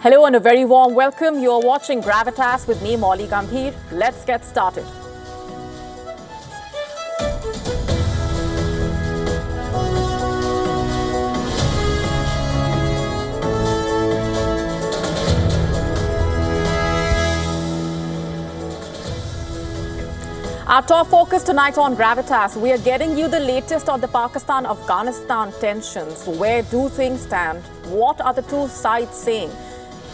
Hello and a very warm welcome. You are watching Gravitas with me, Molly Gambhir. Let's get started. Our top focus tonight on Gravitas, we are getting you the latest on the Pakistan-Afghanistan tensions. Where do things stand? What are the two sides saying?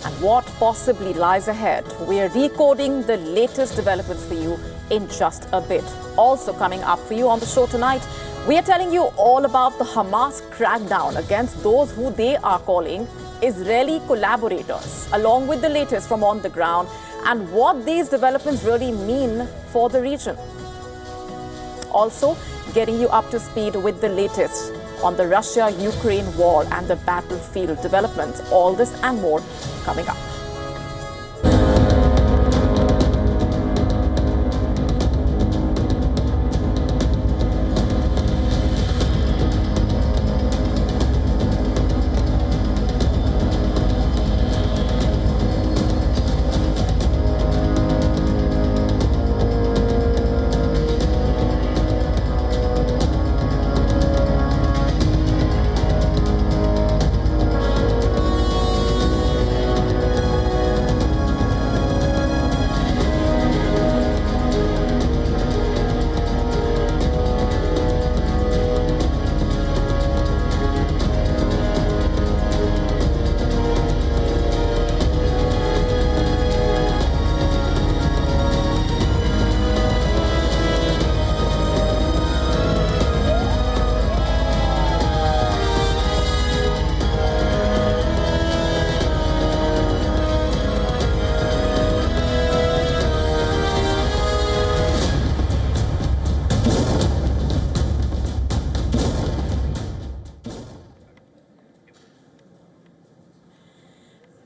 And what possibly lies ahead? We are recoding the latest developments for you in just a bit. Also coming up for you on the show tonight, we are telling you all about the Hamas crackdown against those who they are calling Israeli collaborators, along with the latest from on the ground and what these developments really mean for the region. Also, getting you up to speed with the latest on the Russia-Ukraine war and the battlefield developments. All this and more coming up.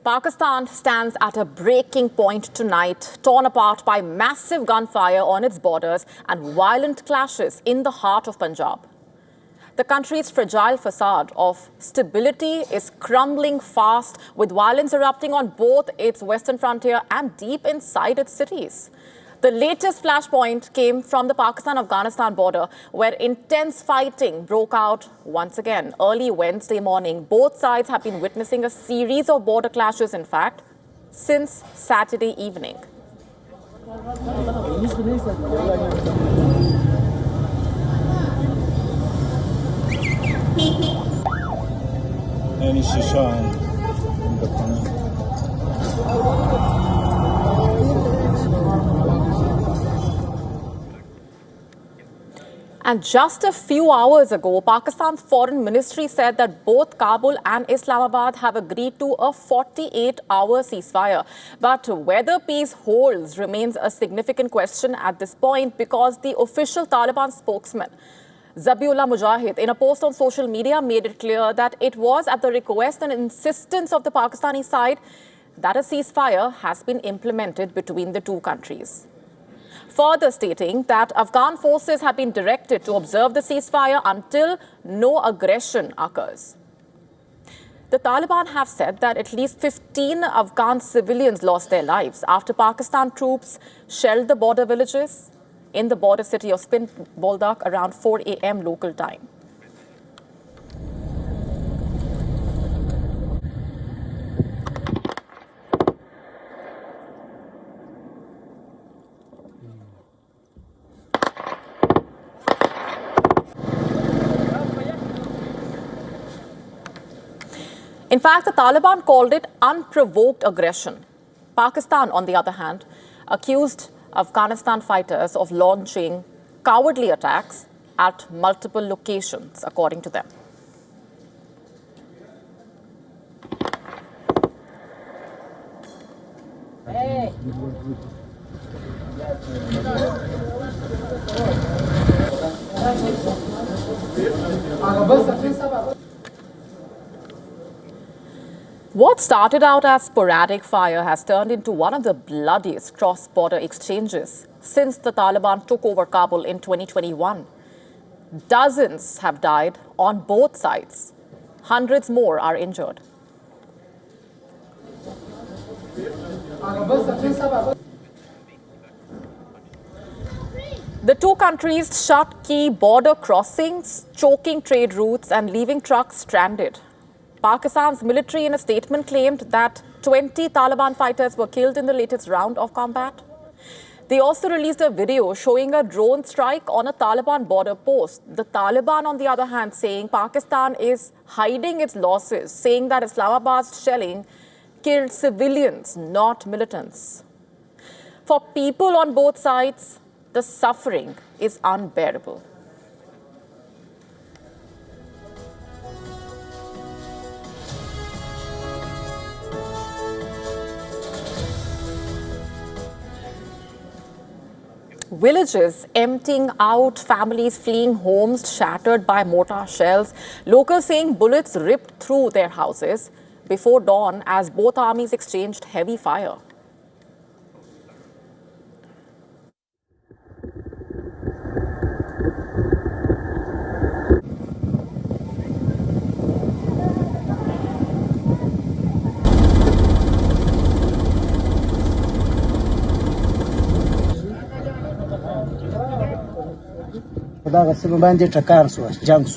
Pakistan stands at a breaking point tonight, torn apart by massive gunfire on its borders and violent clashes in the heart of Punjab. The country's fragile facade of stability is crumbling fast, with violence erupting on both its western frontier and deep inside its cities. The latest flashpoint came from the Pakistan-Afghanistan border, where intense fighting broke out once again. Early Wednesday morning, both sides have been witnessing a series of border clashes, in fact, since Saturday evening. And just a few hours ago, Pakistan's foreign ministry said that both Kabul and Islamabad have agreed to a 48-hour ceasefire. But whether peace holds remains a significant question at this point, because the official Taliban spokesman, Zabiullah Mujahid, in a post on social media, made it clear that it was at the request and insistence of the Pakistani side that a ceasefire has been implemented between the two countries. Further stating that Afghan forces have been directed to observe the ceasefire until no aggression occurs. The Taliban have said that at least 15 Afghan civilians lost their lives after Pakistan troops shelled the border villages in the border city of Spin Boldak around 4 a.m. local time. In fact, the Taliban called it unprovoked aggression. Pakistan, on the other hand, accused Afghanistan fighters of launching cowardly attacks at multiple locations, according to them. Hey. What started out as sporadic fire has turned into one of the bloodiest cross-border exchanges since the Taliban took over Kabul in 2021. Dozens have died on both sides. Hundreds more are injured. The two countries shut key border crossings, choking trade routes and leaving trucks stranded. Pakistan's military in a statement claimed that 20 Taliban fighters were killed in the latest round of combat. They also released a video showing a drone strike on a Taliban border post. The Taliban, on the other hand, saying Pakistan is hiding its losses, saying that Islamabad's shelling killed civilians, not militants. For people on both sides, the suffering is unbearable. Villages emptying out, families fleeing homes shattered by mortar shells, locals saying bullets ripped through their houses before dawn as both armies exchanged heavy fire.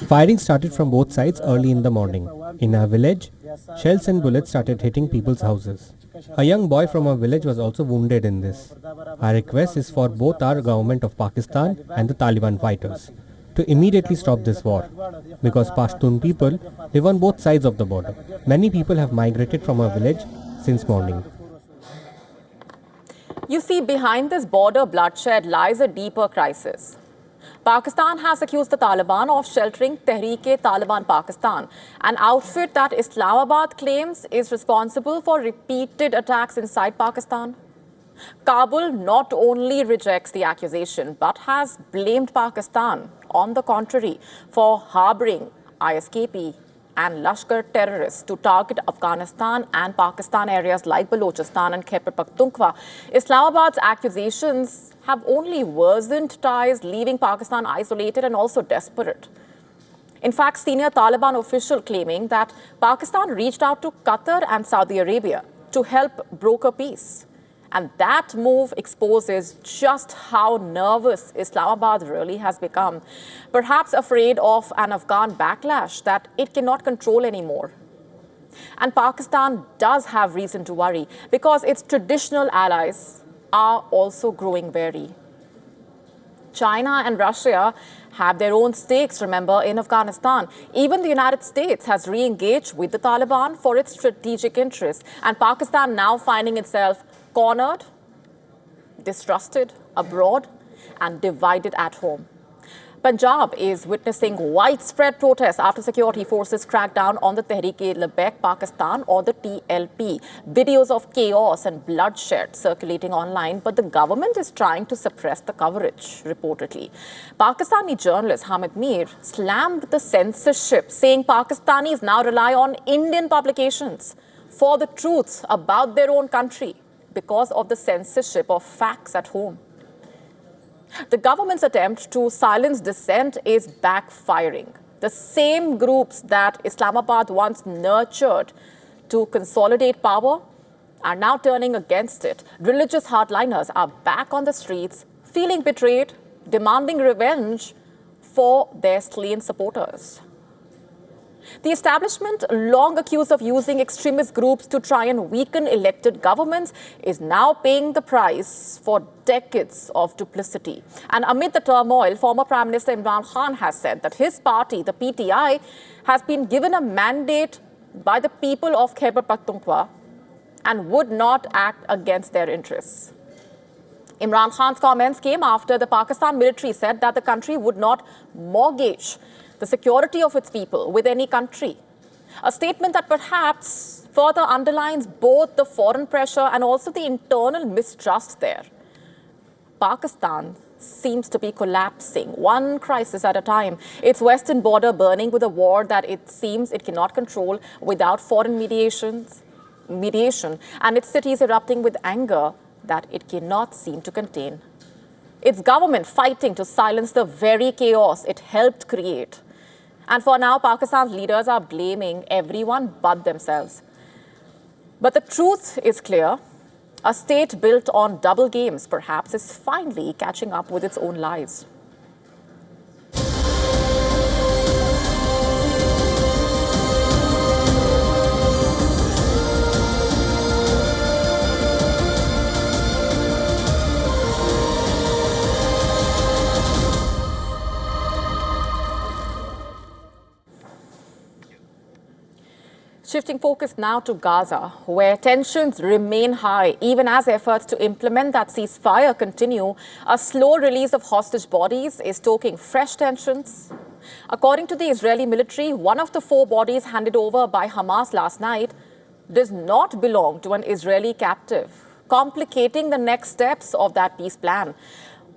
Firing started from both sides early in the morning. In our village, shells and bullets started hitting people's houses. A young boy from our village was also wounded in this. Our request is for both our government of Pakistan and the Taliban fighters to immediately stop this war, because Pashtun people live on both sides of the border. Many people have migrated from our village since morning. You see, behind this border bloodshed lies a deeper crisis. Pakistan has accused the Taliban of sheltering Tehrik-i-Taliban Pakistan, an outfit that Islamabad claims is responsible for repeated attacks inside Pakistan. Kabul not only rejects the accusation, but has blamed Pakistan, on the contrary, for harboring ISKP and Lashkar terrorists to target Afghanistan and Pakistan areas like Balochistan and Khyber Pakhtunkhwa. Islamabad's accusations have only worsened ties, leaving Pakistan isolated and also desperate. In fact, senior Taliban official claiming that Pakistan reached out to Qatar and Saudi Arabia to help broker peace. And that move exposes just how nervous Islamabad really has become, perhaps afraid of an Afghan backlash that it cannot control anymore. And Pakistan does have reason to worry because its traditional allies are also growing wary. China and Russia have their own stakes, remember, in Afghanistan. Even the United States has re-engaged with the Taliban for its strategic interests. And Pakistan now finding itself cornered, distrusted abroad, and divided at home. Punjab is witnessing widespread protests after security forces crack down on the Tehrik-i-Taliban Pakistan, or the TLP. Videos of chaos and bloodshed circulating online, but the government is trying to suppress the coverage, reportedly. Pakistani journalist Hamid Mir slammed the censorship, saying Pakistanis now rely on Indian publications for the truth about their own country because of the censorship of facts at home. The government's attempt to silence dissent is backfiring. The same groups that Islamabad once nurtured to consolidate power are now turning against it. Religious hardliners are back on the streets, feeling betrayed, demanding revenge for their slain supporters. The establishment, long accused of using extremist groups to try and weaken elected governments, is now paying the price for decades of duplicity. And amid the turmoil, former Prime Minister Imran Khan has said that his party, the PTI, has been given a mandate by the people of Khyber Pakhtunkhwa and would not act against their interests. Imran Khan's comments came after the Pakistan military said that the country would not mortgage the security of its people with any country. A statement that perhaps further underlines both the foreign pressure and also the internal mistrust there. Pakistan seems to be collapsing, one crisis at a time. Its western border burning with a war that it seems it cannot control without foreign mediation, and its cities erupting with anger that it cannot seem to contain. Its government fighting to silence the very chaos it helped create. And for now, Pakistan's leaders are blaming everyone but themselves. But the truth is clear. A state built on double games, perhaps, is finally catching up with its own lies. Shifting focus now to Gaza, where tensions remain high even as efforts to implement that ceasefire continue. A slow release of hostage bodies is stoking fresh tensions. According to the Israeli military, one of the 4 bodies handed over by Hamas last night does not belong to an Israeli captive, complicating the next steps of that peace plan.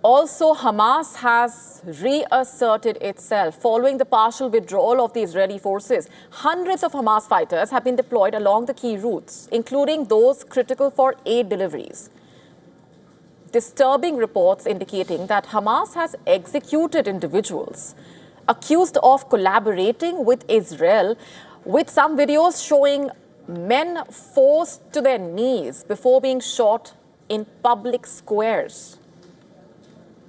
Also, Hamas has reasserted itself following the partial withdrawal of the Israeli forces. Hundreds of Hamas fighters have been deployed along the key routes, including those critical for aid deliveries. Disturbing reports indicating that Hamas has executed individuals accused of collaborating with Israel, with some videos showing men forced to their knees before being shot in public squares.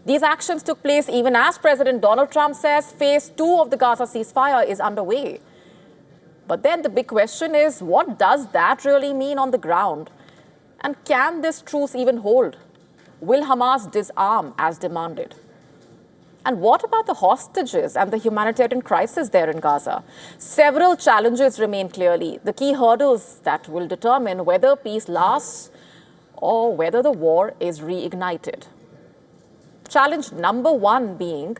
These actions took place even as President Donald Trump says phase 2 of the Gaza ceasefire is underway. But then the big question is, what does that really mean on the ground? And can this truce even hold? Will Hamas disarm as demanded? And what about the hostages and the humanitarian crisis there in Gaza? Several challenges remain clearly the key hurdles that will determine whether peace lasts or whether the war is reignited. Challenge number 1 being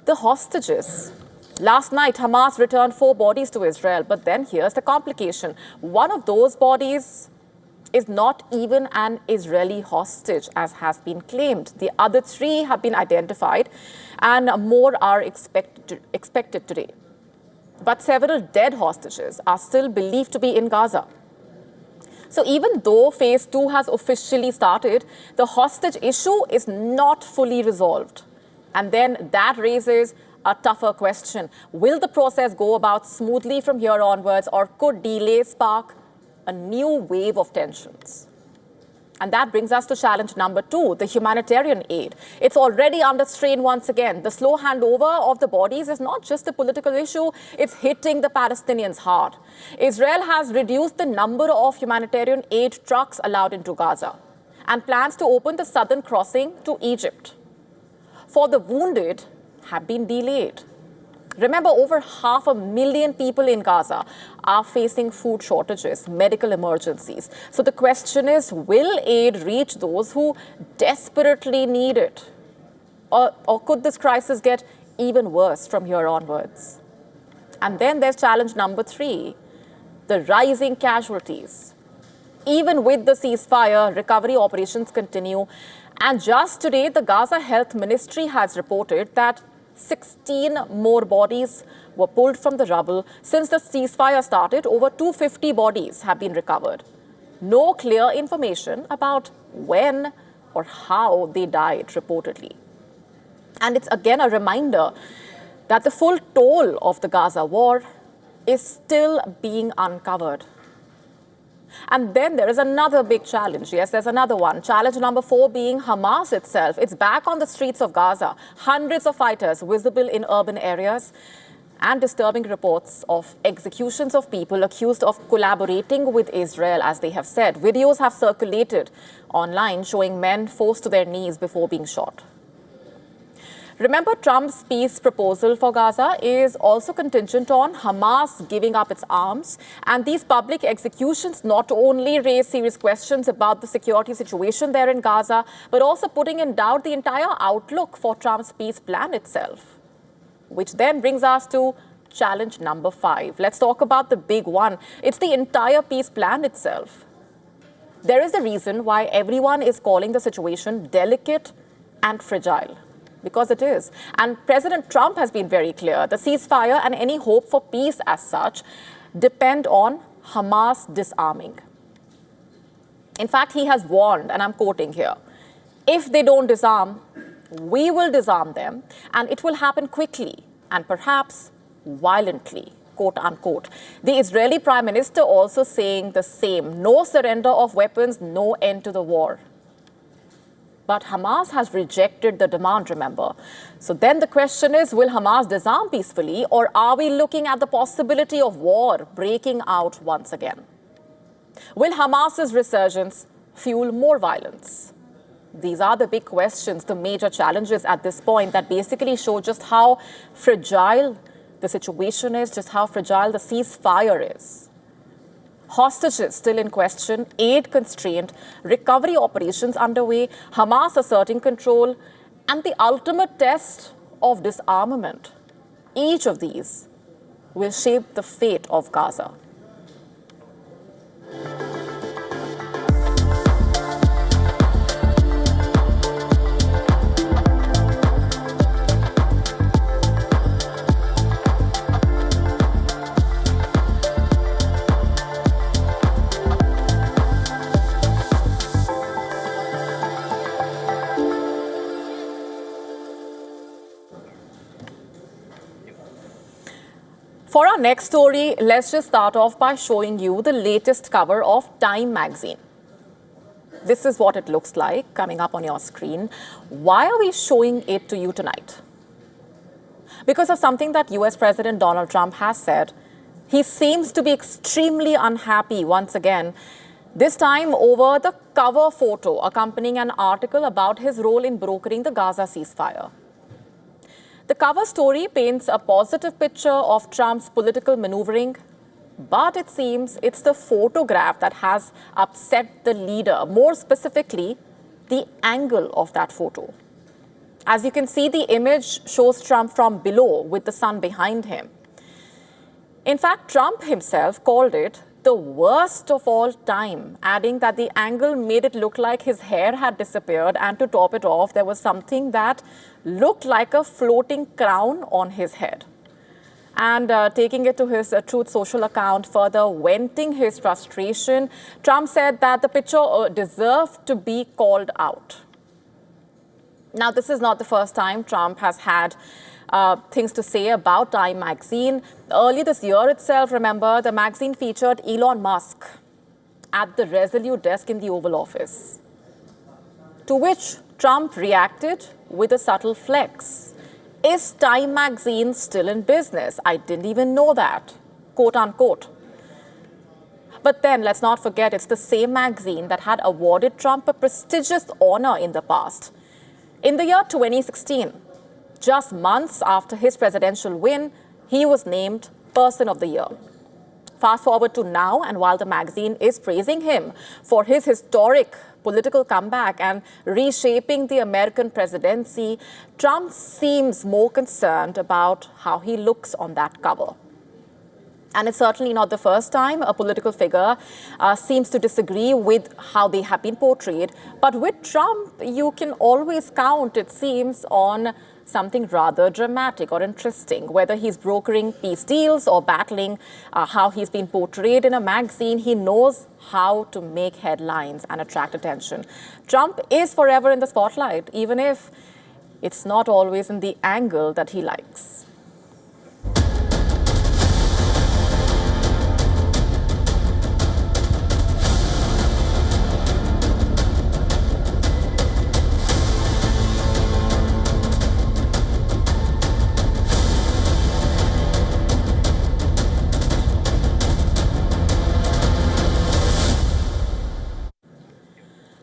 the hostages. Last night, Hamas returned 4 bodies to Israel, but then here's the complication. One of those bodies is not even an Israeli hostage, as has been claimed. The other 3 have been identified, and more are expected today. But several dead hostages are still believed to be in Gaza. So even though phase 2 has officially started, the hostage issue is not fully resolved. And then that raises a tougher question. Will the process go about smoothly from here onwards, or could delays spark a new wave of tensions? And that brings us to challenge number 2, the humanitarian aid. It's already under strain once again. The slow handover of the bodies is not just a political issue, it's hitting the Palestinians hard. Israel has reduced the number of humanitarian aid trucks allowed into Gaza and plans to open the southern crossing to Egypt. For the wounded have been delayed. Remember, over 500,000 people in Gaza are facing food shortages, medical emergencies. So the question is, will aid reach those who desperately need it? Or could this crisis get even worse from here onwards? And then there's challenge number 3, the rising casualties. Even with the ceasefire, recovery operations continue. And just today, the Gaza Health Ministry has reported that 16 more bodies were pulled from the rubble. Since the ceasefire started, over 250 bodies have been recovered. No clear information about when or how they died, reportedly. And it's again a reminder that the full toll of the Gaza war is still being uncovered. And then there is another big challenge. Yes, there's another one. Challenge number 4 being Hamas itself. It's back on the streets of Gaza. Hundreds of fighters visible in urban areas, and disturbing reports of executions of people accused of collaborating with Israel, as they have said. Videos have circulated online showing men forced to their knees before being shot. Remember, Trump's peace proposal for Gaza is also contingent on Hamas giving up its arms. And these public executions not only raise serious questions about the security situation there in Gaza, but also putting in doubt the entire outlook for Trump's peace plan itself. Which then brings us to challenge number 5. Let's talk about the big one. It's the entire peace plan itself. There is a reason why everyone is calling the situation delicate and fragile. Because it is. And President Trump has been very clear. The ceasefire and any hope for peace as such depend on Hamas disarming. In fact, he has warned, and I'm quoting here, if they don't disarm, we will disarm them, and it will happen quickly and perhaps violently. quote unquote. The Israeli Prime Minister also saying the same. No surrender of weapons, no end to the war. But Hamas has rejected the demand, remember. So then the question is, will Hamas disarm peacefully, or are we looking at the possibility of war breaking out once again? Will Hamas's resurgence fuel more violence? These are the big questions, the major challenges at this point that basically show just how fragile the situation is, just how fragile the ceasefire is. Hostages still in question, aid constrained, recovery operations underway, Hamas asserting control, and the ultimate test of disarmament. Each of these will shape the fate of Gaza. For our next story, let's just start off by showing you the latest cover of Time magazine. This is what it looks like coming up on your screen. Why are we showing it to you tonight? Because of something that US President Donald Trump has said. He seems to be extremely unhappy once again, this time over the cover photo accompanying an article about his role in brokering the Gaza ceasefire. The cover story paints a positive picture of Trump's political maneuvering, but it seems it's the photograph that has upset the leader, more specifically, the angle of that photo. As you can see, the image shows Trump from below with the sun behind him. In fact, Trump himself called it the worst of all time, adding that the angle made it look like his hair had disappeared, and to top it off, there was something that looked like a floating crown on his head. And taking it to his Truth Social account, further venting his frustration, Trump said that the picture deserved to be called out. Now, this is not the first time Trump has had things to say about Time magazine. Early this year itself, remember, the magazine featured Elon Musk at the Resolute desk in the Oval Office, to which Trump reacted with a subtle flex. Is Time magazine still in business? I didn't even know that, quote unquote. But then let's not forget, it's the same magazine that had awarded Trump a prestigious honor in the past. In the year 2016, just months after his presidential win, he was named Person of the Year. Fast forward to now, and while the magazine is praising him for his historic political comeback and reshaping the American presidency, Trump seems more concerned about how he looks on that cover. And it's certainly not the first time a political figure seems to disagree with how they have been portrayed. But with Trump, you can always count, it seems, on something rather dramatic or interesting. Whether he's brokering peace deals or battling how he's been portrayed in a magazine, he knows how to make headlines and attract attention. Trump is forever in the spotlight, even if it's not always in the angle that he likes.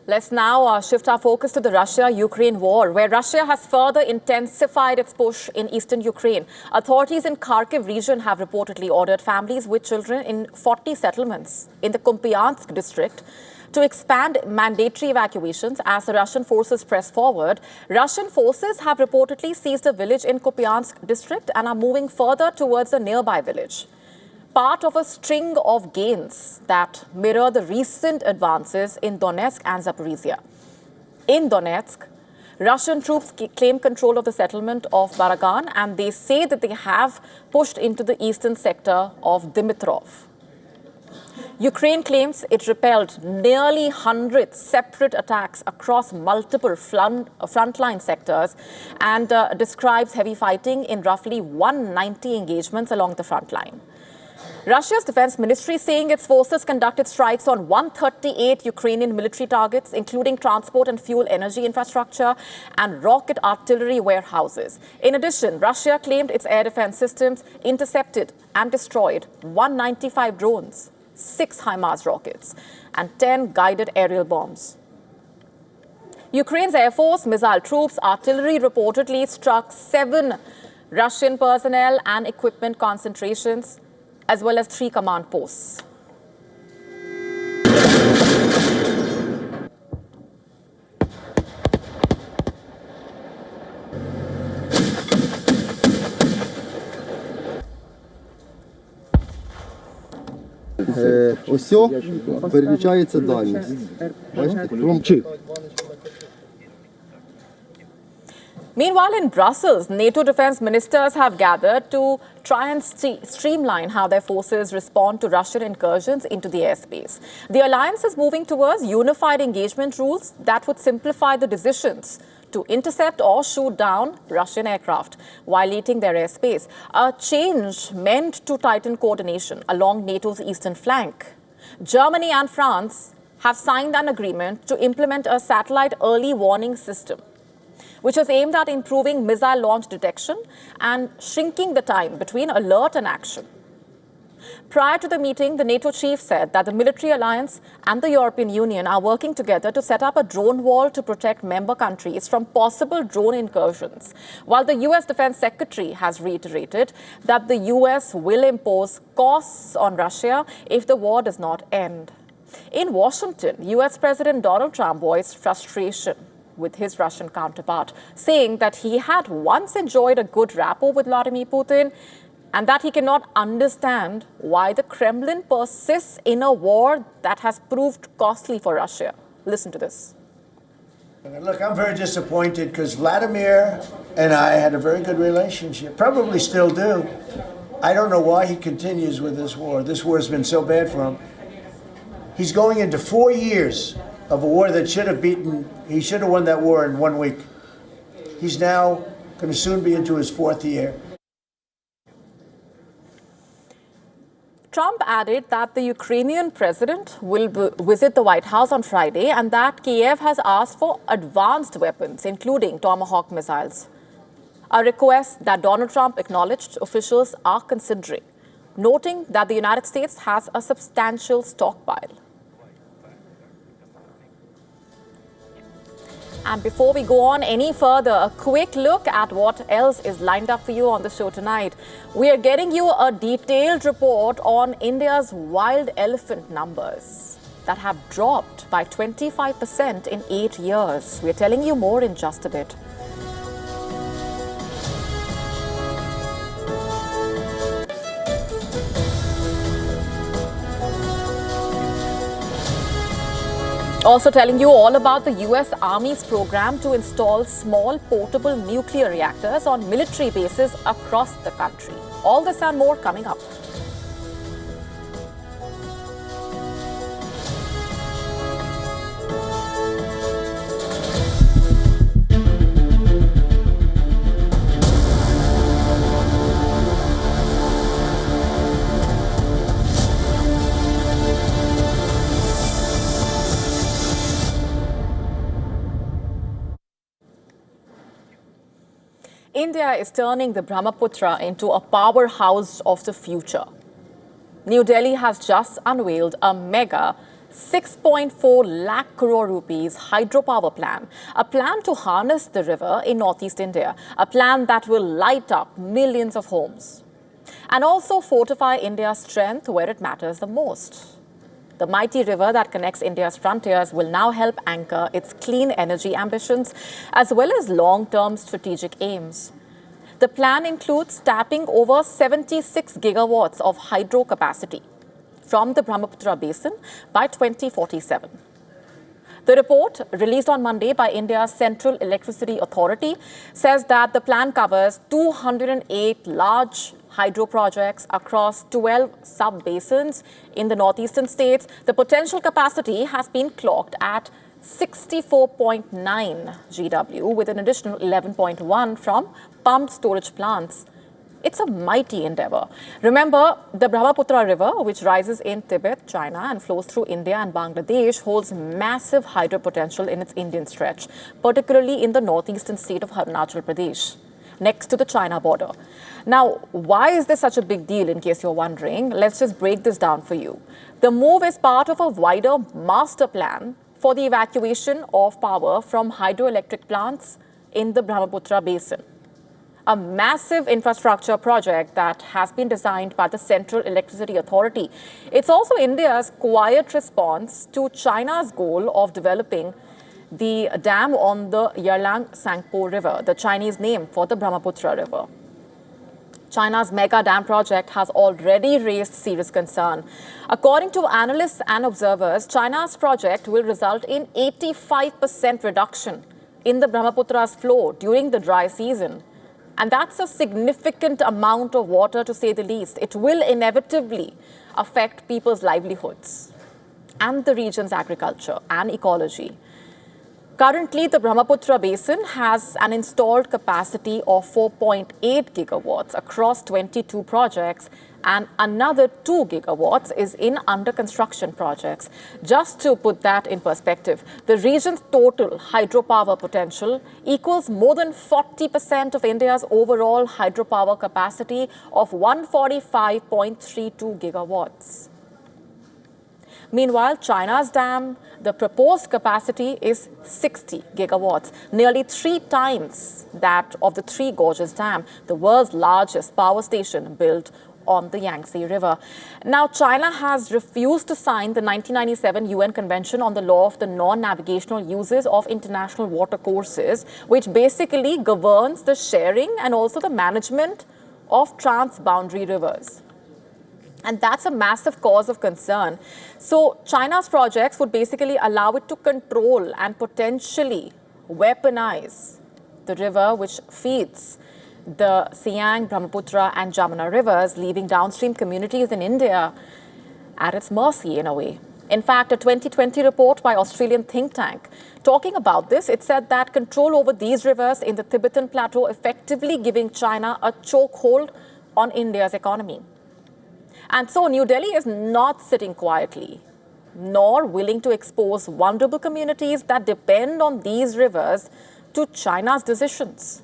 Let's now shift our focus to the Russia-Ukraine war, where Russia has further intensified its push in eastern Ukraine. Authorities in Kharkiv region have reportedly ordered families with children in 40 settlements in the Kupiansk district to expand mandatory evacuations as the Russian forces press forward. Russian forces have reportedly seized a village in Kupiansk district and are moving further towards a nearby village, part of a string of gains that mirror the recent advances in Donetsk and Zaporizhia. In Donetsk, Russian troops claim control of the settlement of Baragan, and they say that they have pushed into the eastern sector of Dimitrov. Ukraine claims it repelled nearly 100 separate attacks across multiple frontline sectors and describes heavy fighting in roughly 190 engagements along the front line. Russia's defense ministry saying its forces conducted strikes on 138 Ukrainian military targets, including transport and fuel energy infrastructure and rocket artillery warehouses. In addition, Russia claimed its air defense systems intercepted and destroyed 195 drones, 6 HIMARS rockets, and 10 guided aerial bombs. Ukraine's Air Force, missile troops, artillery reportedly struck 7 Russian personnel and equipment concentrations, as well as 3 command posts. Ось переключається дальність. Бачите? Meanwhile, in Brussels, NATO defense ministers have gathered to try and streamline how their forces respond to Russian incursions into the airspace. The alliance is moving towards unified engagement rules that would simplify the decisions to intercept or shoot down Russian aircraft violating their airspace, a change meant to tighten coordination along NATO's eastern flank. Germany and France have signed an agreement to implement a satellite early warning system, which is aimed at improving missile launch detection and shrinking the time between alert and action. Prior to the meeting, the NATO chief said that the military alliance and the European Union are working together to set up a drone wall to protect member countries from possible drone incursions, while the US Defense Secretary has reiterated that the US will impose costs on Russia if the war does not end. In Washington, US President Donald Trump voiced frustration with his Russian counterpart, saying that he had once enjoyed a good rapport with Vladimir Putin and that he cannot understand why the Kremlin persists in a war that has proved costly for Russia. Listen to this. Look, I'm very disappointed because Vladimir and I had a very good relationship, probably still do. I don't know why he continues with this war. This war has been so bad for him. He's going into 4 years of a war that he should have won that war in 1 week. He's now going to soon be into his 4th year. Trump added that the Ukrainian president will visit the White House on Friday and that Kiev has asked for advanced weapons, including Tomahawk missiles, a request that Donald Trump acknowledged officials are considering, noting that the United States has a substantial stockpile. And before we go on any further, a quick look at what else is lined up for you on the show tonight. We are getting you a detailed report on India's wild elephant numbers that have dropped by 25% in 8 years. We're telling you more in just a bit. Also telling you all about the US Army's program to install small portable nuclear reactors on military bases across the country. All this and more coming up. India is turning the Brahmaputra into a powerhouse of the future. New Delhi has just unveiled a mega 6.4 lakh crore rupees hydropower plan, a plan to harness the river in northeast India, a plan that will light up millions of homes and also fortify India's strength where it matters the most. The mighty river that connects India's frontiers will now help anchor its clean energy ambitions as well as long-term strategic aims. The plan includes tapping over 76 gigawatts of hydro capacity from the Brahmaputra basin by 2047. The report, released on Monday by India's Central Electricity Authority, says that the plan covers 208 large hydro projects across 12 sub-basins in the northeastern states. The potential capacity has been clocked at 64.9 GW, with an additional 11.1 from pumped storage plants It's a mighty endeavor. Remember, the Brahmaputra River, which rises in Tibet, China, and flows through India and Bangladesh, holds massive hydro potential in its Indian stretch, particularly in the northeastern state of Arunachal Pradesh, next to the China border. Now, why is this such a big deal, in case you're wondering? Let's just break this down for you. The move is part of a wider master plan for the evacuation of power from hydroelectric plants in the Brahmaputra basin. A massive infrastructure project that has been designed by the Central Electricity Authority. It's also India's quiet response to China's goal of developing the dam on the Yarlang-Tsangpo River, the Chinese name for the Brahmaputra River. China's mega dam project has already raised serious concern. According to analysts and observers, China's project will result in 85% reduction in the Brahmaputra's flow during the dry season. And that's a significant amount of water, to say the least. It will inevitably affect people's livelihoods and the region's agriculture and ecology. Currently, the Brahmaputra basin has an installed capacity of 4.8 gigawatts across 22 projects, and another 2 gigawatts is in under construction projects. Just to put that in perspective, the region's total hydropower potential equals more than 40% of India's overall hydropower capacity of 145.32 gigawatts. Meanwhile, China's dam, the proposed capacity is 60 gigawatts, nearly 3 times that of the Three Gorges Dam, the world's largest power station built on the Yangtze River. Now, China has refused to sign the 1997 UN Convention on the Law of the Non-Navigational Uses of International Watercourses, which basically governs the sharing and also the management of transboundary rivers. And that's a massive cause of concern. So China's projects would basically allow it to control and potentially weaponize the river which feeds the Siang, Brahmaputra and Jamuna rivers, leaving downstream communities in India at its mercy in a way. In fact, a 2020 report by Australian think tank talking about this, it said that control over these rivers in the Tibetan Plateau effectively giving China a chokehold on India's economy. And so New Delhi is not sitting quietly, nor willing to expose vulnerable communities that depend on these rivers to China's decisions.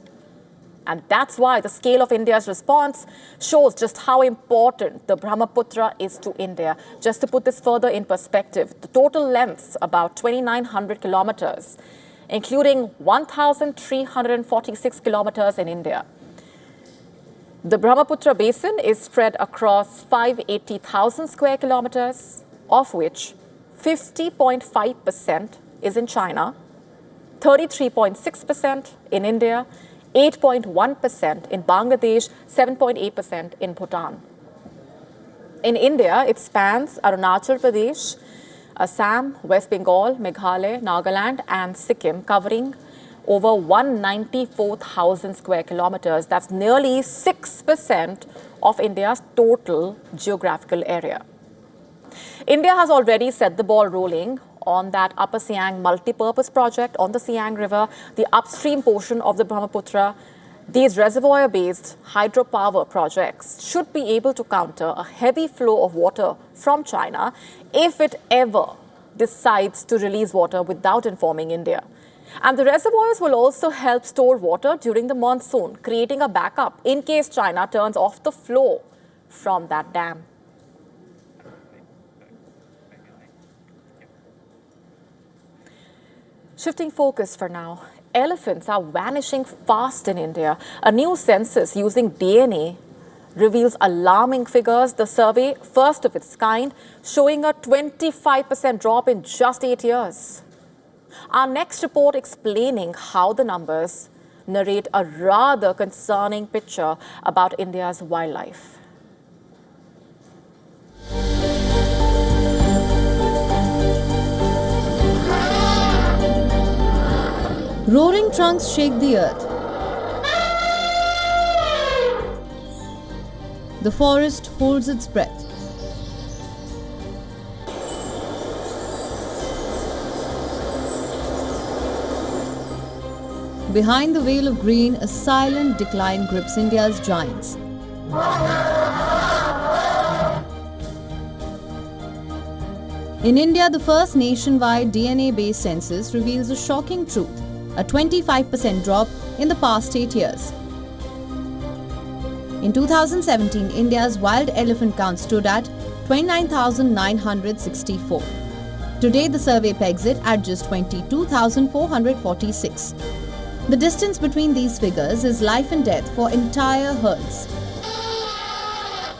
And that's why the scale of India's response shows just how important the Brahmaputra is to India. Just to put this further in perspective, the total length's about 2,900 kilometers, including 1,346 kilometers in India. The Brahmaputra basin is spread across 580,000 square kilometers, of which 50.5% is in China, 33.6% in India, 8.1% in Bangladesh, 7.8% in Bhutan. In India, it spans Arunachal Pradesh, Assam, West Bengal, Meghalaya, Nagaland, and Sikkim, covering over 194,000 square kilometers. That's nearly 6% of India's total geographical area. India has already set the ball rolling on that Upper Siang multi-purpose project on the Siang River, the upstream portion of the Brahmaputra. These reservoir-based hydropower projects should be able to counter a heavy flow of water from China if it ever decides to release water without informing India. And the reservoirs will also help store water during the monsoon, creating a backup in case China turns off the flow from that dam. Shifting focus for now, elephants are vanishing fast in India. A new census using DNA reveals alarming figures. The survey, first of its kind, showing a 25% drop in just 8 years. Our next report explaining how the numbers narrate a rather concerning picture about India's wildlife. Roaring trunks shake the earth. The forest holds its breath. Behind the veil of green, a silent decline grips India's giants. In India, the first nationwide DNA-based census reveals a shocking truth, a 25% drop in the past 8 years. In 2017, India's wild elephant count stood at 29,964. Today, the survey pegs it at just 22,446. The distance between these figures is life and death for entire herds.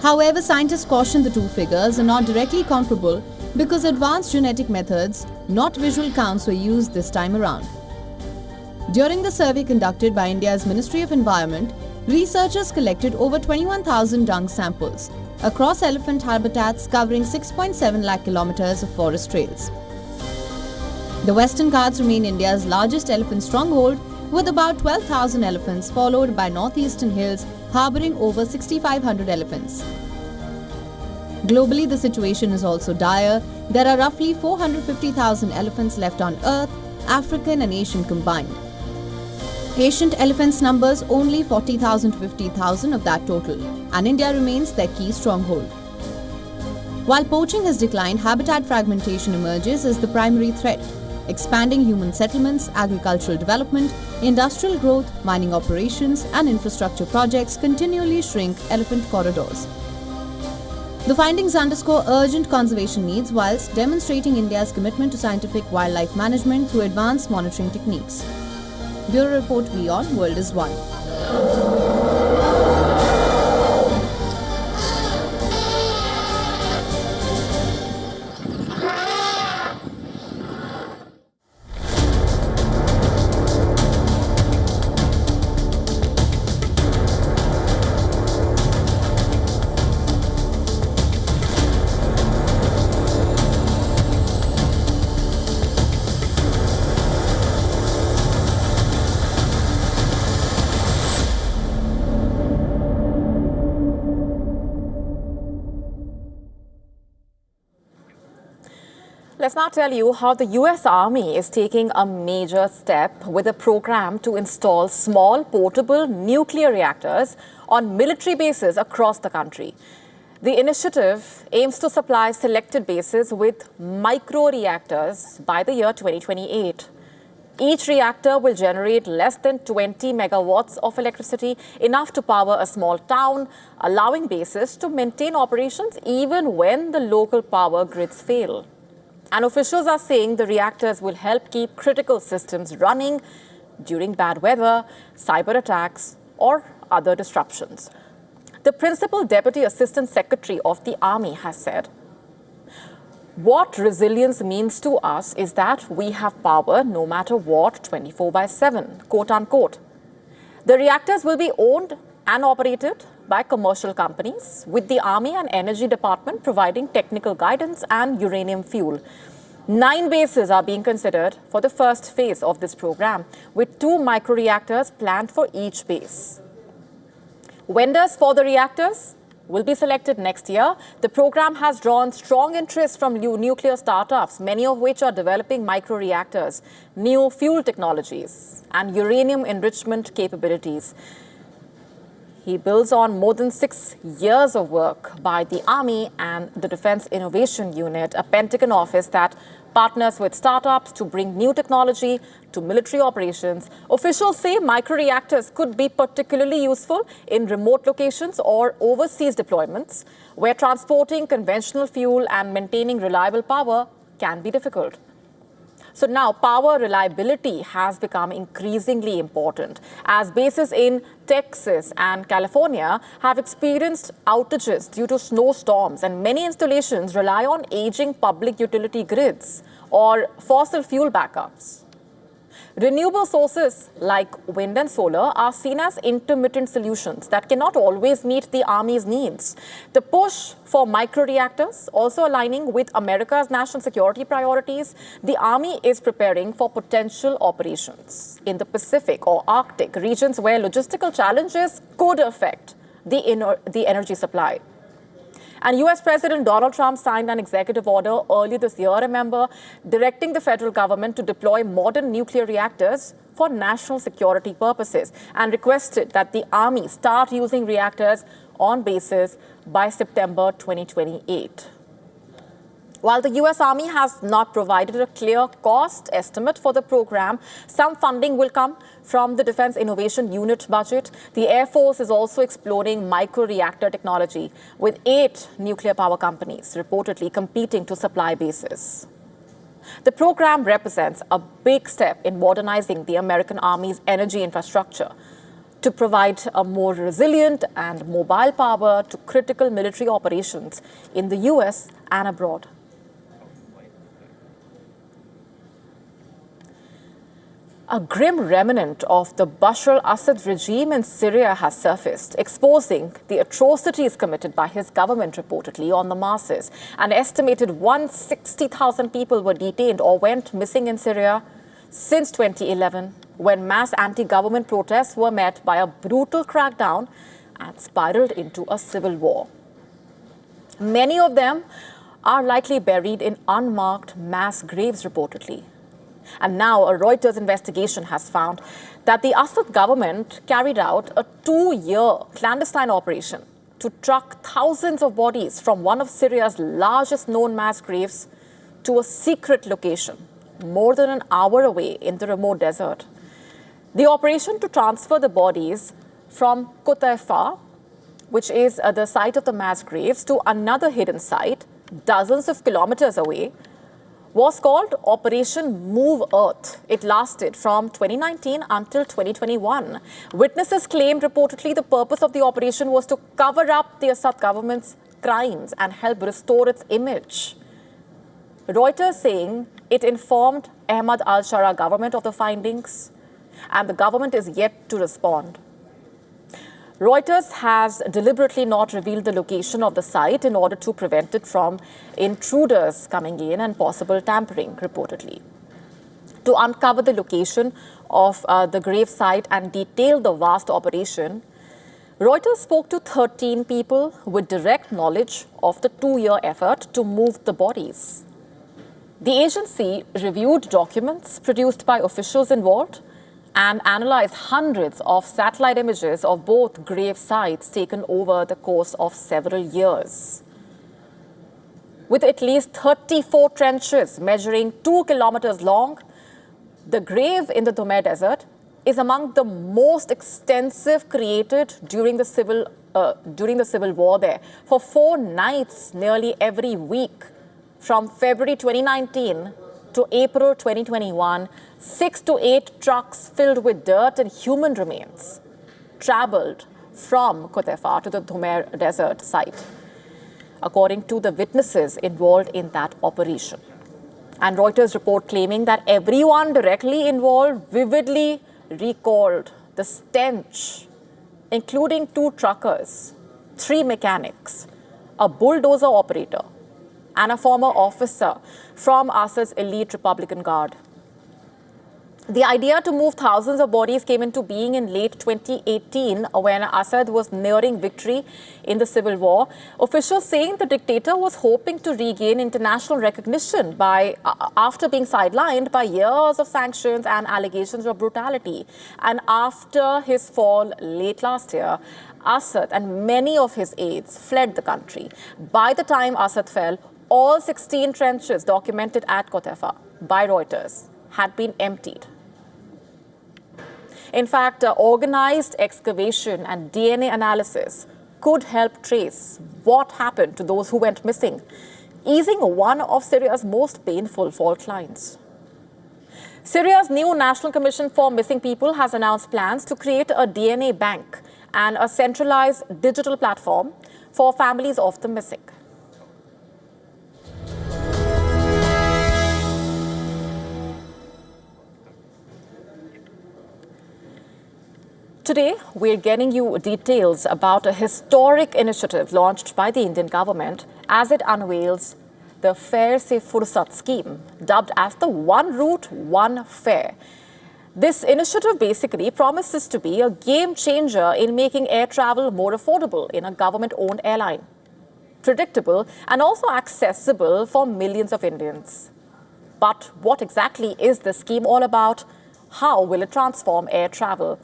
However, scientists caution the two figures are not directly comparable because advanced genetic methods, not visual counts, were used this time around. During the survey conducted by India's Ministry of Environment, researchers collected over 21,000 dung samples across elephant habitats covering 6.7 lakh kilometers of forest trails. The Western Ghats remain India's largest elephant stronghold, with about 12,000 elephants, followed by northeastern hills harboring over 6,500 elephants. Globally, the situation is also dire. There are roughly 450,000 elephants left on Earth, African and Asian combined. Ancient elephants numbers only 40,000 to 50,000 of that total, and India remains their key stronghold. While poaching has declined, habitat fragmentation emerges as the primary threat. Expanding human settlements, agricultural development, industrial growth, mining operations, and infrastructure projects continually shrink elephant corridors. The findings underscore urgent conservation needs whilst demonstrating India's commitment to scientific wildlife management through advanced monitoring techniques. Bureau Report WION World is One. Let's now tell you how the US Army is taking a major step with a program to install small portable nuclear reactors on military bases across the country. The initiative aims to supply selected bases with micro-reactors by the year 2028. Each reactor will generate less than 20 megawatts of electricity, enough to power a small town, allowing bases to maintain operations even when the local power grids fail. And officials are saying the reactors will help keep critical systems running during bad weather, cyber attacks, or other disruptions. The Principal Deputy Assistant Secretary of the Army has said, "What resilience means to us is that we have power no matter what, 24/7, quote unquote. The reactors will be owned and operated by commercial companies, with the Army and Energy Department providing technical guidance and uranium fuel. 9 bases are being considered for the first phase of this program, with 2 micro-reactors planned for each base. Vendors for the reactors will be selected next year. The program has drawn strong interest from nuclear startups, many of which are developing micro-reactors, new fuel technologies, and uranium enrichment capabilities. He builds on more than 6 years of work by the Army and the Defense Innovation Unit, a Pentagon office that partners with startups to bring new technology to military operations. Officials say microreactors could be particularly useful in remote locations or overseas deployments, where transporting conventional fuel and maintaining reliable power can be difficult. So now power reliability has become increasingly important as bases in Texas and California have experienced outages due to snowstorms, and many installations rely on aging public utility grids or fossil fuel backups. Renewable sources like wind and solar are seen as intermittent solutions that cannot always meet the Army's needs. The push for microreactors also aligning with America's national security priorities, the Army is preparing for potential operations in the Pacific or Arctic regions where logistical challenges could affect the energy supply. And US President Donald Trump signed an executive order earlier this year, remember, directing the federal government to deploy modern nuclear reactors for national security purposes and requested that the army start using reactors on bases by September 2028. While the US Army has not provided a clear cost estimate for the program, some funding will come from the Defense Innovation Unit budget. The Air Force is also exploring micro-reactor technology, with 8 nuclear power companies reportedly competing to supply bases. The program represents a big step in modernizing the American Army's energy infrastructure to provide a more resilient and mobile power to critical military operations in the US and abroad. A grim remnant of the Bashar al-Assad regime in Syria has surfaced, exposing the atrocities committed by his government reportedly on the masses. An estimated 160,000 people were detained or went missing in Syria since 2011, when mass anti-government protests were met by a brutal crackdown and spiraled into a civil war. Many of them are likely buried in unmarked mass graves, reportedly. And now a Reuters investigation has found that the Assad government carried out a 2-year clandestine operation to truck thousands of bodies from one of Syria's largest known mass graves to a secret location, more than an hour away in the remote desert. The operation to transfer the bodies from Qutaifa, which is the site of the mass graves, to another hidden site, dozens of kilometers away, was called Operation Move Earth. It lasted from 2019 until 2021. Witnesses claimed reportedly the purpose of the operation was to cover up the Assad government's crimes and help restore its image. Reuters saying it informed Ahmad al-Shara government of the findings, and the government is yet to respond. Reuters has deliberately not revealed the location of the site in order to prevent it from intruders coming in and possible tampering, reportedly. To uncover the location of the grave site and detail the vast operation, Reuters spoke to 13 people with direct knowledge of the 2-year effort to move the bodies. The agency reviewed documents produced by officials involved and analyzed hundreds of satellite images of both grave sites taken over the course of several years. With at least 34 trenches measuring 2 kilometers long, the grave in the Dume Desert is among the most extensive created during the civil war there. For 4 nights, nearly every week, from February 2019 to April 2021, 6 to 8 trucks filled with dirt and human remains traveled from Qutaifa to the Dume Desert site, according to the witnesses involved in that operation. And Reuters report claiming that everyone directly involved vividly recalled the stench, including 2 truckers, 3 mechanics, a bulldozer operator, and a former officer from Assad's elite Republican Guard. The idea to move thousands of bodies came into being in late 2018 when Assad was nearing victory in the civil war. Officials saying the dictator was hoping to regain international recognition after being sidelined by years of sanctions and allegations of brutality. And after his fall late last year, Assad and many of his aides fled the country. By the time Assad fell, all 16 trenches documented at Qutaifa by Reuters had been emptied. In fact, organized excavation and DNA analysis could help trace what happened to those who went missing, easing one of Syria's most painful fault lines. Syria's new National Commission for Missing People has announced plans to create a DNA bank and a centralized digital platform for families of the missing. Today, we're getting you details about a historic initiative launched by the Indian government as it unveils the Fare Se Fursat scheme, dubbed as the One Route, One Fare. This initiative basically promises to be a game changer in making air travel more affordable in a government-owned airline. predictable, and also accessible for millions of Indians. But what exactly is the scheme all about? How will it transform air travel?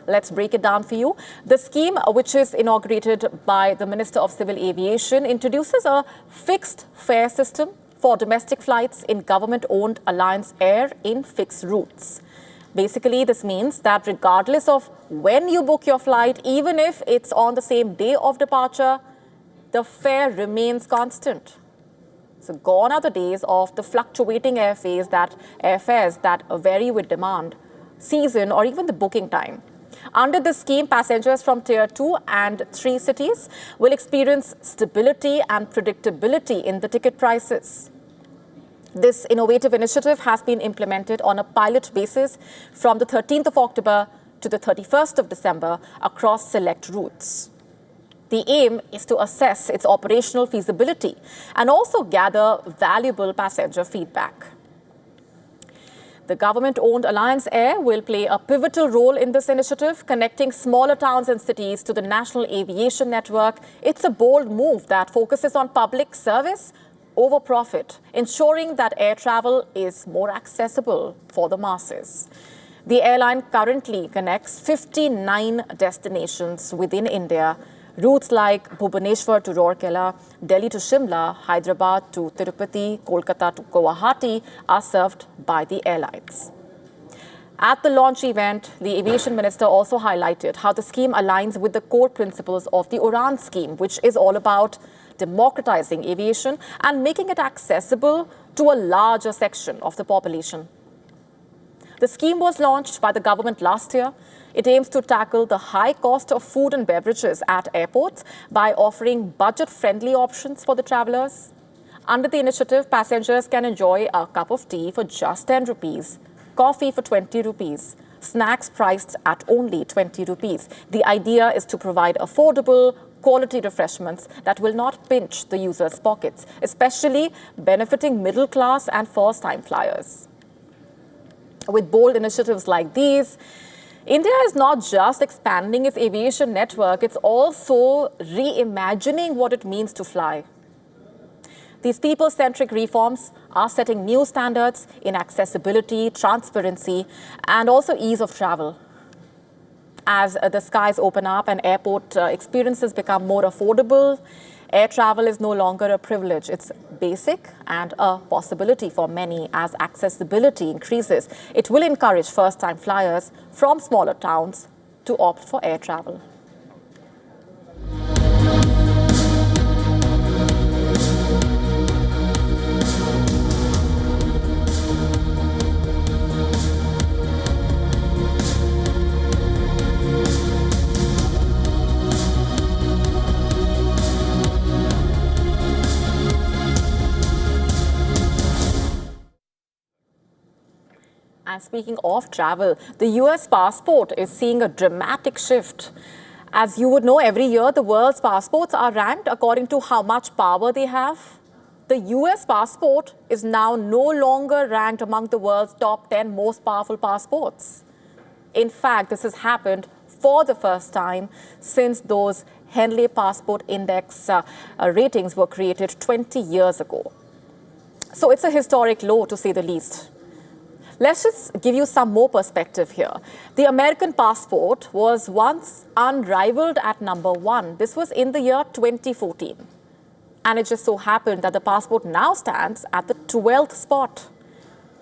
Let's break it down for you. The scheme, which is inaugurated by the Minister of Civil Aviation, introduces a fixed fare system for domestic flights in government-owned Alliance Air in fixed routes. Basically, this means that regardless of when you book your flight, even if it's on the same day of departure, the fare remains constant. So gone are the days of the fluctuating airfares that vary with demand, season, or even the booking time. Under this scheme, passengers from Tier 2 and 3 cities will experience stability and predictability in the ticket prices. This innovative initiative has been implemented on a pilot basis from the 13th of October to the 31st of December across select routes. The aim is to assess its operational feasibility and also gather valuable passenger feedback. The government-owned Alliance Air will play a pivotal role in this initiative, connecting smaller towns and cities to the national aviation network. It's a bold move that focuses on public service over profit, ensuring that air travel is more accessible for the masses. The airline currently connects 59 destinations within India. Routes like Bhubaneswar to Rourkela, Delhi to Shimla, Hyderabad to Tirupati, Kolkata to Guwahati are served by the airlines. At the launch event, the aviation minister also highlighted how the scheme aligns with the core principles of the UDAN scheme, which is all about democratizing aviation and making it accessible to a larger section of the population. The scheme was launched by the government last year. It aims to tackle the high cost of food and beverages at airports by offering budget-friendly options for the travelers. Under the initiative, passengers can enjoy a cup of tea for just 10 rupees, coffee for 20 rupees, snacks priced at only 20 rupees. The idea is to provide affordable, quality refreshments that will not pinch the user's pockets, especially benefiting middle-class and first-time flyers. With bold initiatives like these, India is not just expanding its aviation network, it's also reimagining what it means to fly. These people-centric reforms are setting new standards in accessibility, transparency, and also ease of travel. As the skies open up and airport experiences become more affordable, air travel is no longer a privilege. It's basic and a possibility for many. As accessibility increases, it will encourage first-time flyers from smaller towns to opt for air travel. And speaking of travel, the US passport is seeing a dramatic shift. As you would know, every year the world's passports are ranked according to how much power they have. The US passport is now no longer ranked among the world's top 10 most powerful passports. In fact, this has happened for the first time since those Henley Passport Index ratings were created 20 years ago. So it's a historic low, to say the least. Let's just give you some more perspective here. The American passport was once unrivaled at number 1. This was in the year 2014. And it just so happened that the passport now stands at the 12th spot,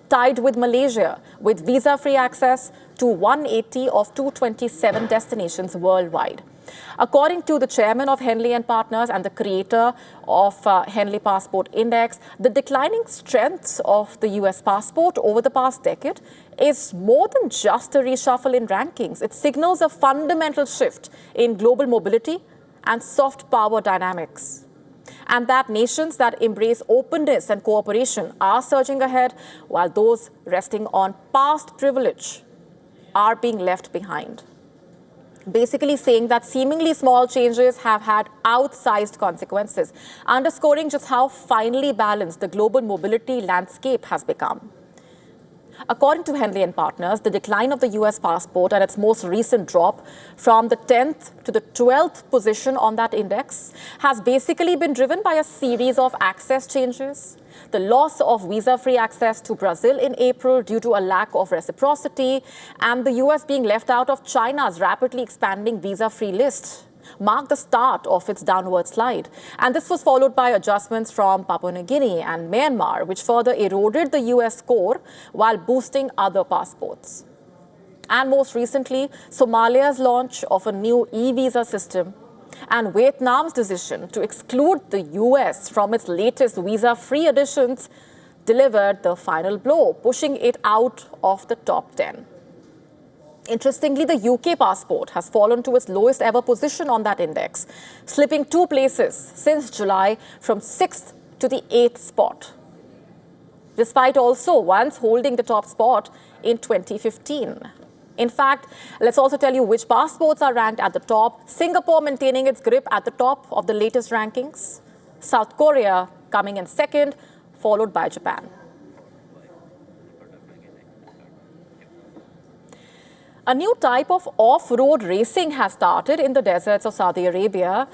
tied with Malaysia, with visa-free access to 180 of 227 destinations worldwide. According to the chairman of Henley and Partners and the creator of Henley Passport Index, the declining strength of the US passport over the past decade is more than just a reshuffle in rankings. It signals a fundamental shift in global mobility and soft power dynamics. And that nations that embrace openness and cooperation are surging ahead, while those resting on past privilege are being left behind. Basically saying that seemingly small changes have had outsized consequences, underscoring just how finely balanced the global mobility landscape has become. According to Henley and Partners, the decline of the US passport and its most recent drop from the 10th to the 12th position on that index has basically been driven by a series of access changes. The loss of visa-free access to Brazil in April due to a lack of reciprocity, and the US being left out of China's rapidly expanding visa-free list marked the start of its downward slide. And this was followed by adjustments from Papua New Guinea and Myanmar, which further eroded the US score while boosting other passports. And most recently, Somalia's launch of a new e-visa system and Vietnam's decision to exclude the US from its latest visa-free additions delivered the final blow, pushing it out of the top 10. Interestingly, the UK passport has fallen to its lowest ever position on that index, slipping 2 places since July from 6th to the 8th spot, despite also once holding the top spot in 2015. In fact, let's also tell you which passports are ranked at the top. Singapore maintaining its grip at the top of the latest rankings. South Korea coming in second, followed by Japan. A new type of off-road racing has started in the deserts of Saudi Arabia.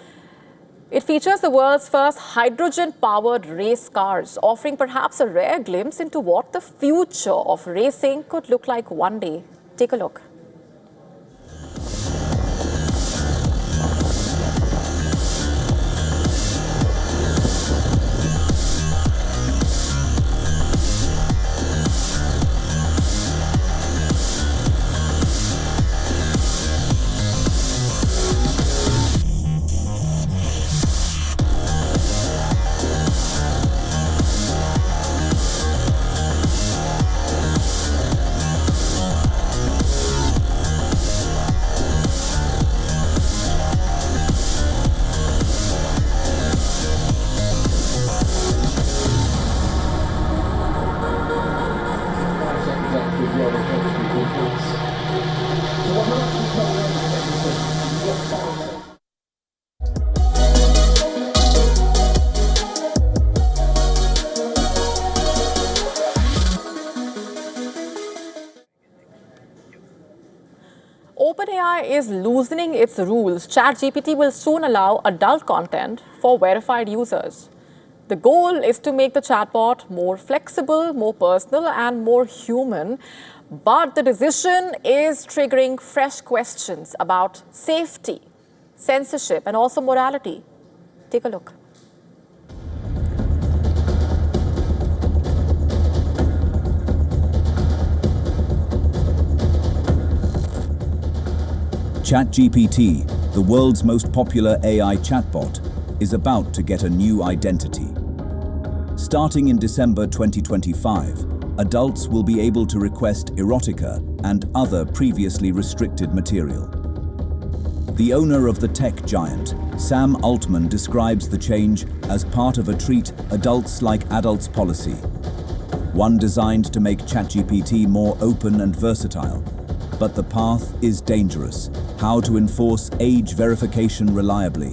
It features the world's first hydrogen-powered race cars, offering perhaps a rare glimpse into what the future of racing could look like one day. Take a look. OpenAI is loosening its rules. ChatGPT will soon allow adult content for verified users. The goal is to make the chatbot more flexible, more personal, and more human. But the decision is triggering fresh questions about safety, censorship, and also morality. Take a look. ChatGPT, the world's most popular AI chatbot, is about to get a new identity. Starting in December 2025, adults will be able to request erotica and other previously restricted material. The owner of the tech giant, Sam Altman, describes the change as part of a treat adults like adults policy, one designed to make ChatGPT more open and versatile. But the path is dangerous. How to enforce age verification reliably?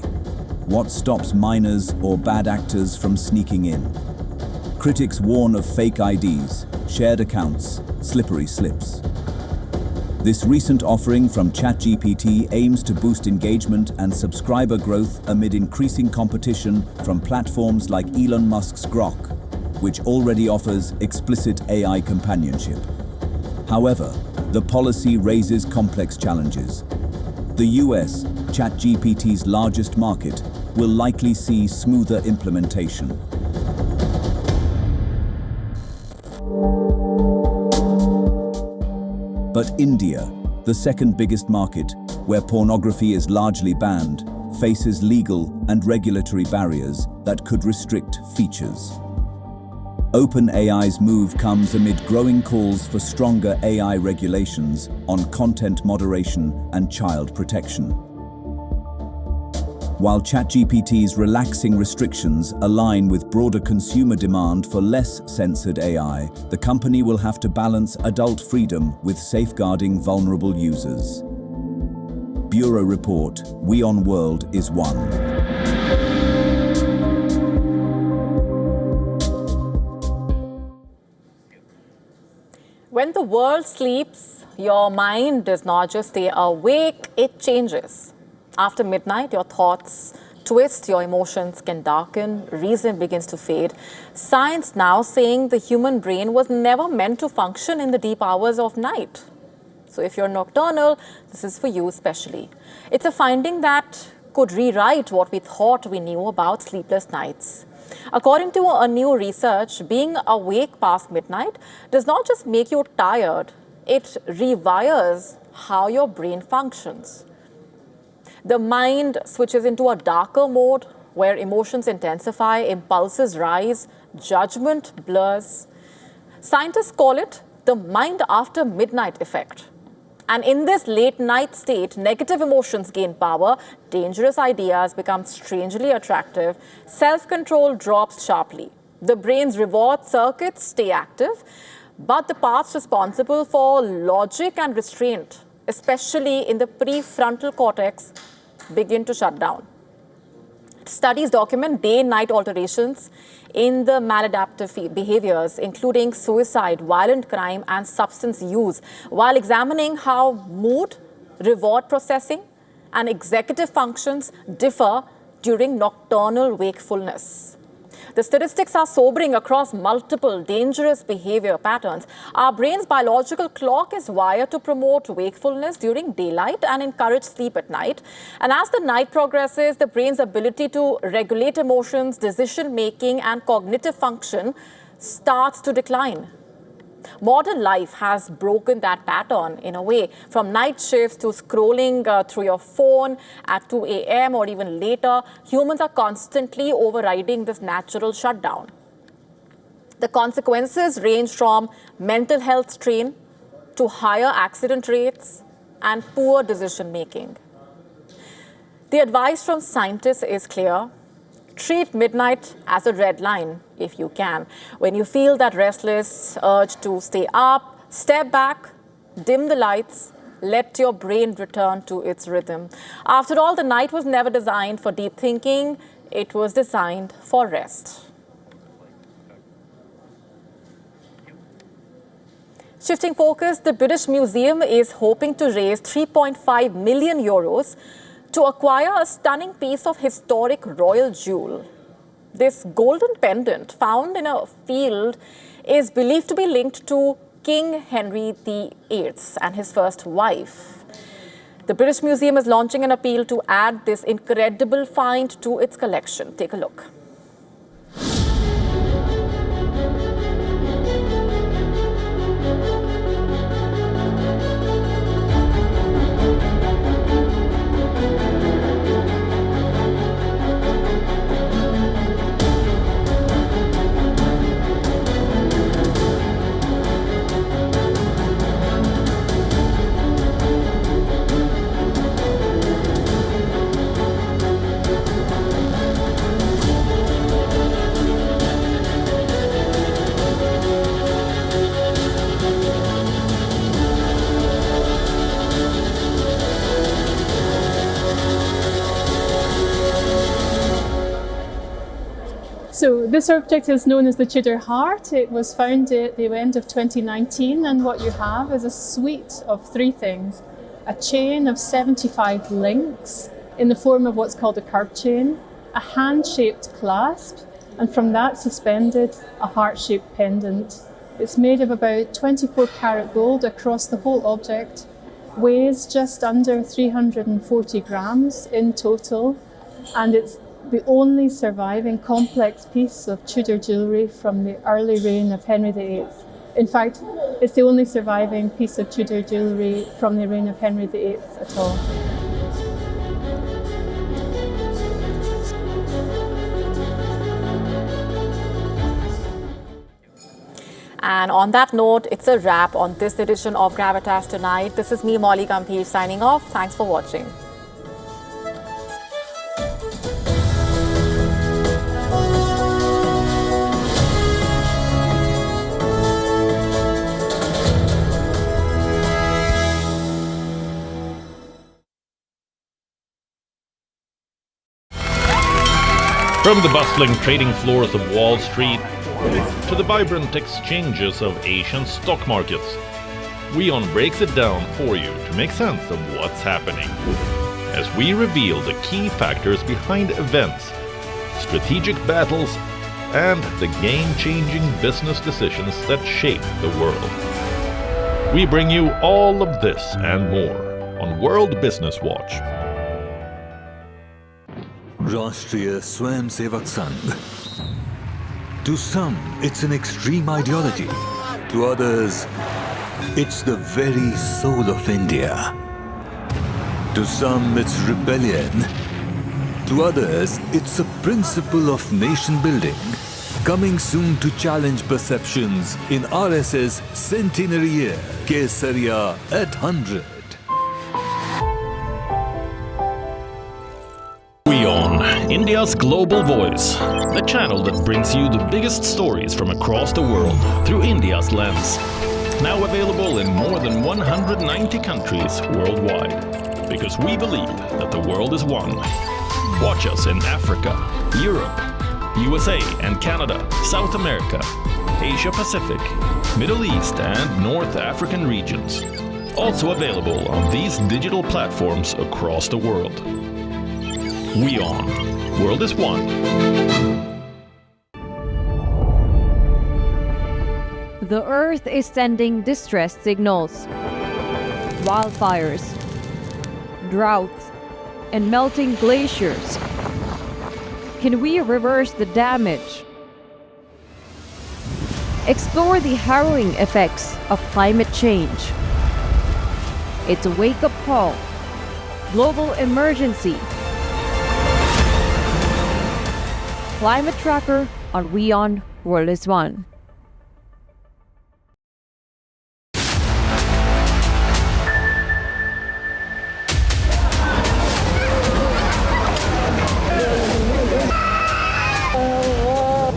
What stops minors or bad actors from sneaking in? Critics warn of fake IDs, shared accounts, slippery slips. This recent offering from ChatGPT aims to boost engagement and subscriber growth amid increasing competition from platforms like Elon Musk's Grok, which already offers explicit AI companionship. However, the policy raises complex challenges. The US, ChatGPT's largest market, will likely see smoother implementation. But India, the second biggest market, where pornography is largely banned, faces legal and regulatory barriers that could restrict features. OpenAI's move comes amid growing calls for stronger AI regulations on content moderation and child protection. While ChatGPT's relaxing restrictions align with broader consumer demand for less censored AI, the company will have to balance adult freedom with safeguarding vulnerable users. Bureau Report, WION World is one. When When the world sleeps, your mind does not just stay awake, it changes. After midnight, your thoughts twist, your emotions can darken, reason begins to fade. Science now saying the human brain was never meant to function in the deep hours of night. So if you're nocturnal, this is for you especially. It's a finding that could rewrite what we thought we knew about sleepless nights. According to a new research, being awake past midnight does not just make you tired, it rewires how your brain functions. The mind switches into a darker mode where emotions intensify, impulses rise, judgment blurs. Scientists call it the mind after midnight effect. And in this late night state, negative emotions gain power, dangerous ideas become strangely attractive, self-control drops sharply. The brain's reward circuits stay active, but the parts responsible for logic and restraint, especially in the prefrontal cortex, begin to shut down. Studies document day-night alterations in the maladaptive behaviors, including suicide, violent crime, and substance use, while examining how mood, reward processing, and executive functions differ during nocturnal wakefulness. The statistics are sobering across multiple dangerous behavior patterns. Our brain's biological clock is wired to promote wakefulness during daylight and encourage sleep at night. And as the night progresses, the brain's ability to regulate emotions, decision-making, and cognitive function starts to decline. Modern life has broken that pattern in a way. From night shifts to scrolling through your phone at 2 a.m. or even later, humans are constantly overriding this natural shutdown. The consequences range from mental health strain to higher accident rates and poor decision making. The advice from scientists is clear. Treat midnight as a red line if you can. When you feel that restless urge to stay up, step back, dim the lights, let your brain return to its rhythm. After all, the night was never designed for deep thinking, it was designed for rest. Shifting focus, the British Museum is hoping to raise 3.5 million euros to acquire a stunning piece of historic royal jewel. This golden pendant, found in a field, is believed to be linked to King Henry VIII and his first wife. The British Museum is launching an appeal to add this incredible find to its collection. Take a look. So this object is known as the Tudor Heart. It was found at the end of 2019, and what you have is a suite of three things. A chain of 75 links in the form of what's called a curb chain, a hand-shaped clasp, and from that suspended a heart-shaped pendant. It's made of about 24 karat gold across the whole object, weighs just under 340 grams in total, and it's the only surviving complex piece of Tudor jewellery from the early reign of Henry VIII. In fact, it's the only surviving piece of Tudor jewellery from the reign of Henry VIII at all. And on that note, it's a wrap on this edition of Gravitas Tonight. This is me, Molly Gambhir, signing off. Thanks for watching. From the bustling trading floors of Wall Street to the vibrant exchanges of Asian stock markets, WION breaks it down for you to make sense of what's happening, as we reveal the key factors behind events, strategic battles, and the game-changing business decisions that shape the world. We bring you all of this and more on World Business Watch. Rashtriya Swayamsevak Sangh. To some, it's an extreme ideology. To others, it's the very soul of India. To some, it's rebellion. To others, it's a principle of nation building. Coming soon to challenge perceptions in RSS centenary year, Kesariya at 100. WION, India's global voice, the channel that brings you the biggest stories from across the world through India's lens. Now available in more than 190 countries worldwide, because we believe that the world is one. Watch us in Africa, Europe, USA and Canada, South America, Asia Pacific, Middle East and North African regions. Also available on these digital platforms across the world. WION, World is One. The Earth is sending distress signals. Wildfires, droughts, and melting glaciers. Can we reverse the damage? Explore the harrowing effects of climate change. It's a wake-up call. Global emergency. Climate Tracker on WION World is One.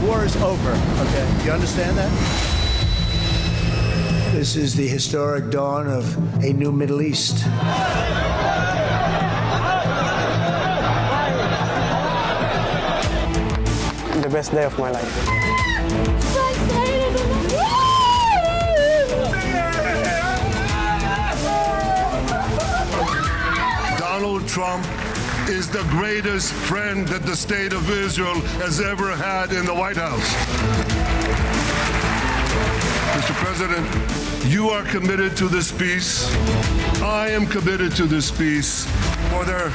War is over, okay? You understand that? This is the historic dawn of a new Middle East. The best day of my life. Donald Trump is the greatest friend that the state of Israel has ever had in the White House. Mr. President, you are committed to this peace. I am committed to this peace for their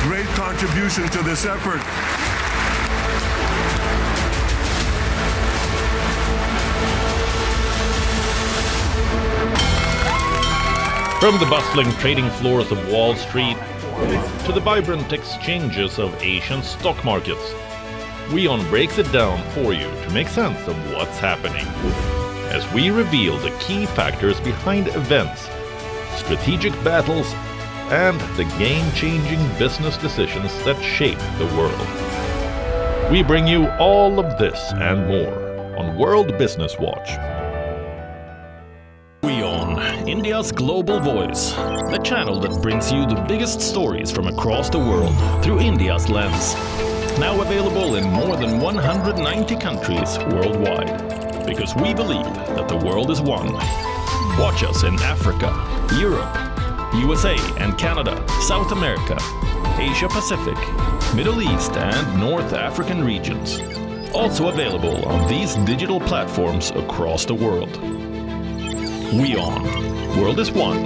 great contribution to this effort. From the bustling trading floors of Wall Street to the vibrant exchanges of Asian stock markets, WION breaks it down for you to make sense of what's happening, as we reveal the key factors behind events, strategic battles, and the game-changing business decisions that shape the world. We bring you all of this and more on World Business Watch. WION, India's global voice, the channel that brings you the biggest stories from across the world through India's lens. Now available in more than 190 countries worldwide, because we believe that the world is one. Watch us in Africa, Europe, USA and Canada, South America, Asia Pacific, Middle East and North African regions. Also available on these digital platforms across the world. WION, World is One.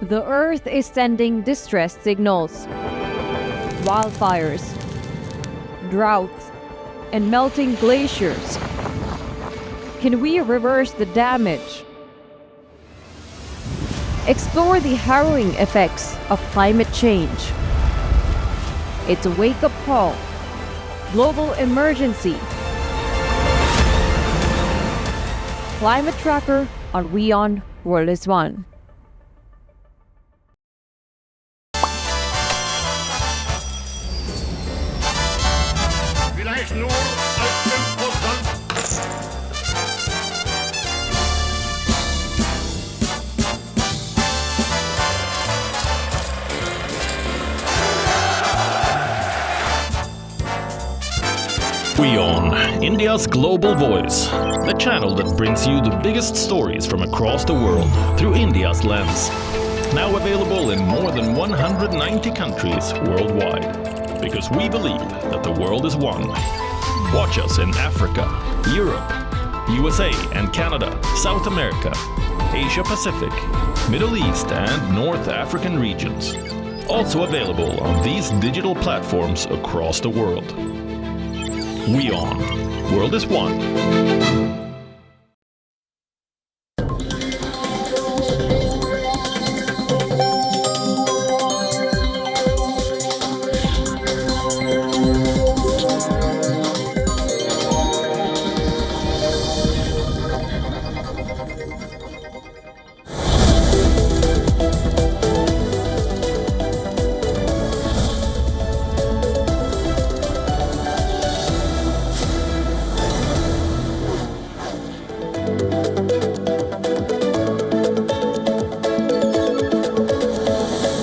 The Earth is sending distress signals. Wildfires, droughts, and melting glaciers. Can we reverse the damage? Explore the harrowing effects of climate change. It's a wake-up call. Global emergency. Climate Tracker on WION World is One. WION, India's global voice, the channel that brings you the biggest stories from across the world through India's lens. Now available in more than 190 countries worldwide. Because we believe that the world is one. Watch us in Africa, Europe, USA and Canada, South America, Asia Pacific, Middle East and North African regions. Also available on these digital platforms across the world. WION, World is One.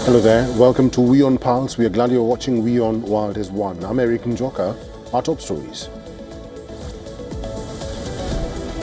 Hello there, welcome to WION Pulse. We are glad you're watching WION World is One. I'm Eric Njoka, our top stories.